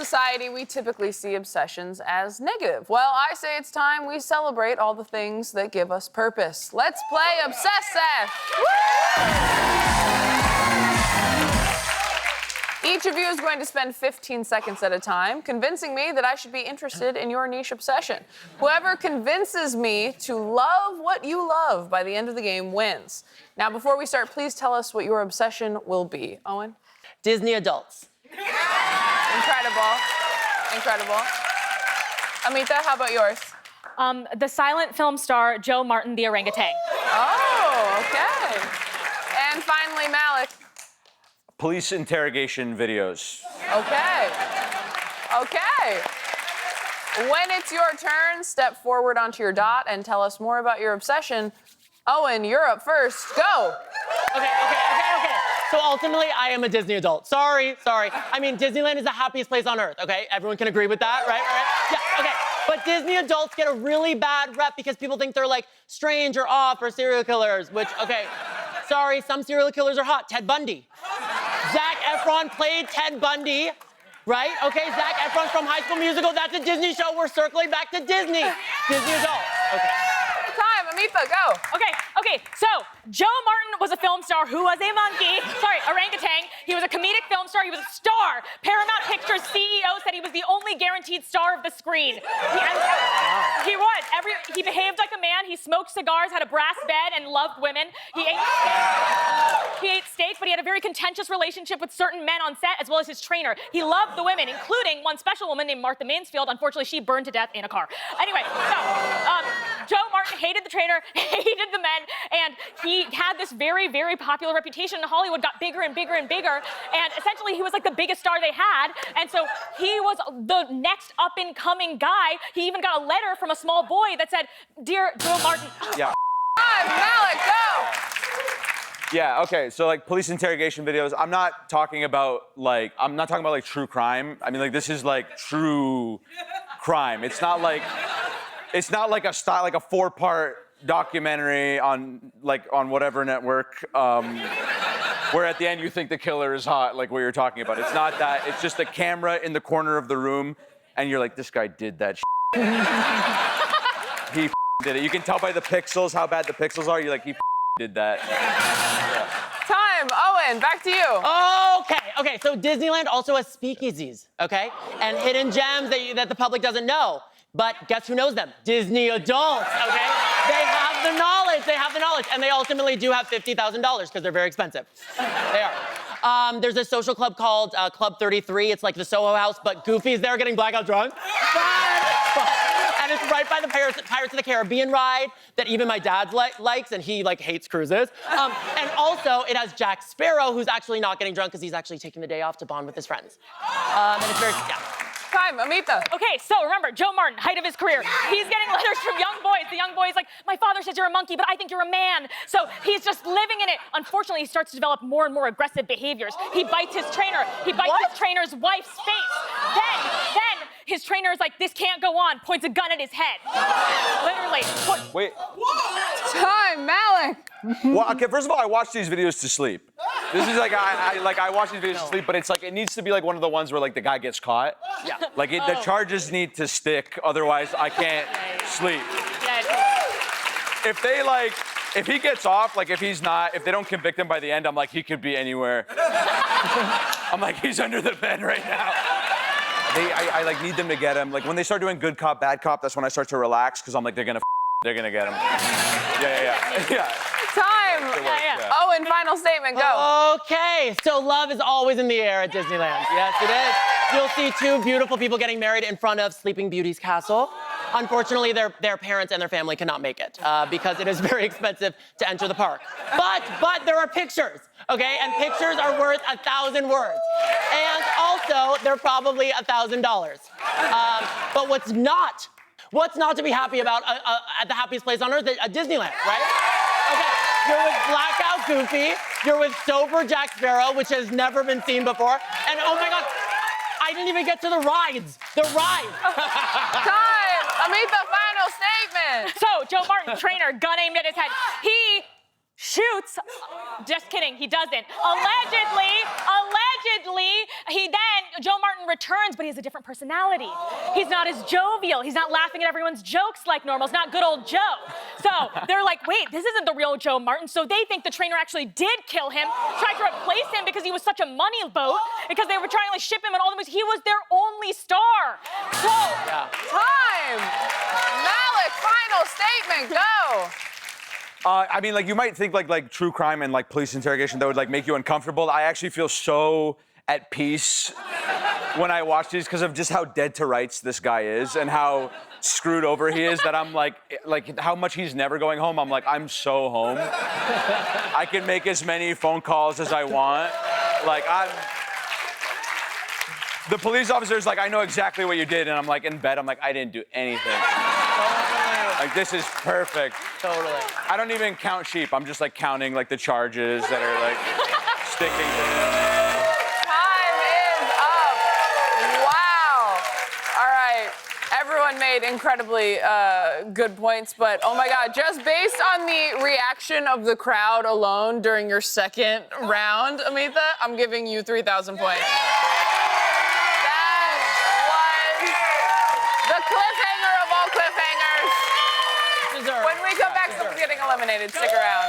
society, we typically see obsessions as negative. Well, I say it's time we celebrate all the things that give us purpose. Let's play Obsess, Sesh. Each of you is going to spend 15 seconds at a time convincing me that I should be interested in your niche obsession. Whoever convinces me to love what you love by the end of the game wins. Now, before we start, please tell us what your obsession will be. Owen? Disney adults. Incredible. Incredible. Amita, how about yours? The silent film star Joe Martin, the orangutan. Oh, okay. And finally, Malik. Police interrogation videos. Okay. Okay. When it's your turn, step forward onto your dot and tell us more about your obsession. Owen, you're up first. Go. Okay. So ultimately, I am a Disney adult. Sorry. I mean, Disneyland is the happiest place on earth, okay? Everyone can agree with that, right? Yeah, okay. But Disney adults get a really bad rep because people think they're like strange or off or serial killers, which, okay, sorry, some serial killers are hot. Ted Bundy. Zac Efron played Ted Bundy, right? Okay, Zac Efron from High School Musical, that's a Disney show. We're circling back to Disney. Disney adults, okay. Time, Amita, go. Okay, so Joe Martin was a film star who was a monkey. Sorry, orangutan. He was a comedic film star. He was a star. Paramount Pictures CEO said he was the only guaranteed star of the screen. He was. He behaved like a man. He smoked cigars, had a brass bed, and loved women. He ate steak, but he had a very contentious relationship with certain men on set, as well as his trainer. He loved the women, including one special woman named Martha Mansfield. Unfortunately, she burned to death in a car. Anyway, so Joe Martin hated the trainer, hated the men, and he had this very, very popular reputation in Hollywood, got bigger and bigger and bigger, and essentially he was like the biggest star they had, and so he was the next up-and-coming guy. He even got a letter from a small boy that said, "Dear Joe Martin." Yeah. Malik, go. Yeah, okay, so like police interrogation videos, I'm not talking about like true crime. I mean, like, this is like true crime. It's not like a 4-part documentary on whatever network, where at the end you think the killer is hot, like what you're talking about. It's not that. It's just a camera in the corner of the room, and you're like, this guy did that He did it. You can tell by the pixels how bad the pixels are. You're like, he did that. Time, Owen, back to you. Okay, so Disneyland also has speakeasies, okay? And hidden gems that the public doesn't know. But guess who knows them? Disney adults, okay? They have the knowledge, and they ultimately do have $50,000 because they're very expensive. They are. There's a social club called Club 33. It's like the Soho House, but Goofy's there getting blackout drunk. And it's right by the Pirates of the Caribbean ride that even my dad likes, and he hates cruises. And also, it has Jack Sparrow, who's actually not getting drunk because he's actually taking the day off to bond with his friends. And it's very, yeah. Time, Amita. Okay, so remember, Joe Martin, height of his career. He's getting letters from young boys. The young boy's like, my father says you're a monkey, but I think you're a man. So he's just living in it. Unfortunately, he starts to develop more and more aggressive behaviors. He bites his trainer. He bites his trainer's wife's face. Then his trainer is like, this can't go on, points a gun at his head. Literally. Wait. Time, Malik. Well, okay, first of all, I watch these videos to sleep. This is like, I watch these videos to sleep, but it's like, it needs to be like one of the ones where like the guy gets caught. Yeah. Like the charges need to stick, otherwise I can't sleep. If he gets off, like if they don't convict him by the end, I'm like, he could be anywhere. I'm like, he's under the bed right now. I like need them to get him. Like when they start doing good cop, bad cop, that's when I start to relax, because I'm like, they're gonna get him. Yeah. Time. Owen, final statement, go. Okay, so love is always in the air at Disneyland. Yes, it is. You'll see two beautiful people getting married in front of Sleeping Beauty's castle. Unfortunately, their parents and their family cannot make it because it is very expensive to enter the park. But there are pictures, okay? And pictures are worth 1,000 words. And also, they're probably $1,000. But what's not to be happy about at the happiest place on earth, at Disneyland, right? Okay, you're with blackout Goofy, you're with sober Jack Sparrow, which has never been seen before, and oh my God, I didn't even get to the rides. Time. Amita, final statement. So, Joe Martin, trainer, gun aimed at his head. He shoots. Just kidding, he doesn't. Allegedly, he then Joe Martin returns, but he has a different personality. He's not as jovial. He's not laughing at everyone's jokes like normal. It's not good old Joe. So they're like, wait, this isn't the real Joe Martin. So they think the trainer actually did kill him, tried to replace him because he was such a money boat, because they were trying to like, ship him in all the movies. He was their only star. So, Time. Malik, final statement, go. I mean, like, you might think like true crime and like police interrogation that would like make you uncomfortable. I actually feel so at peace when I watch these because of just how dead to rights this guy is and how screwed over he is that I'm like how much he's never going home. I'm like, I'm so home. I can make as many phone calls as I want. Like, the police officer's like, I know exactly what you did. And I'm like, in bed, I'm like, I didn't do anything. Like, this is perfect. Totally. I don't even count sheep. I'm just like counting like the charges that are like sticking to him. Time is up. Wow. All right. Everyone made incredibly good points, but oh my God, just based on the reaction of the crowd alone during your second round, Amita, I'm giving you 3,000 points. That was the cliffhanger of all cliffhangers. When we come back, someone's getting eliminated. Stick around.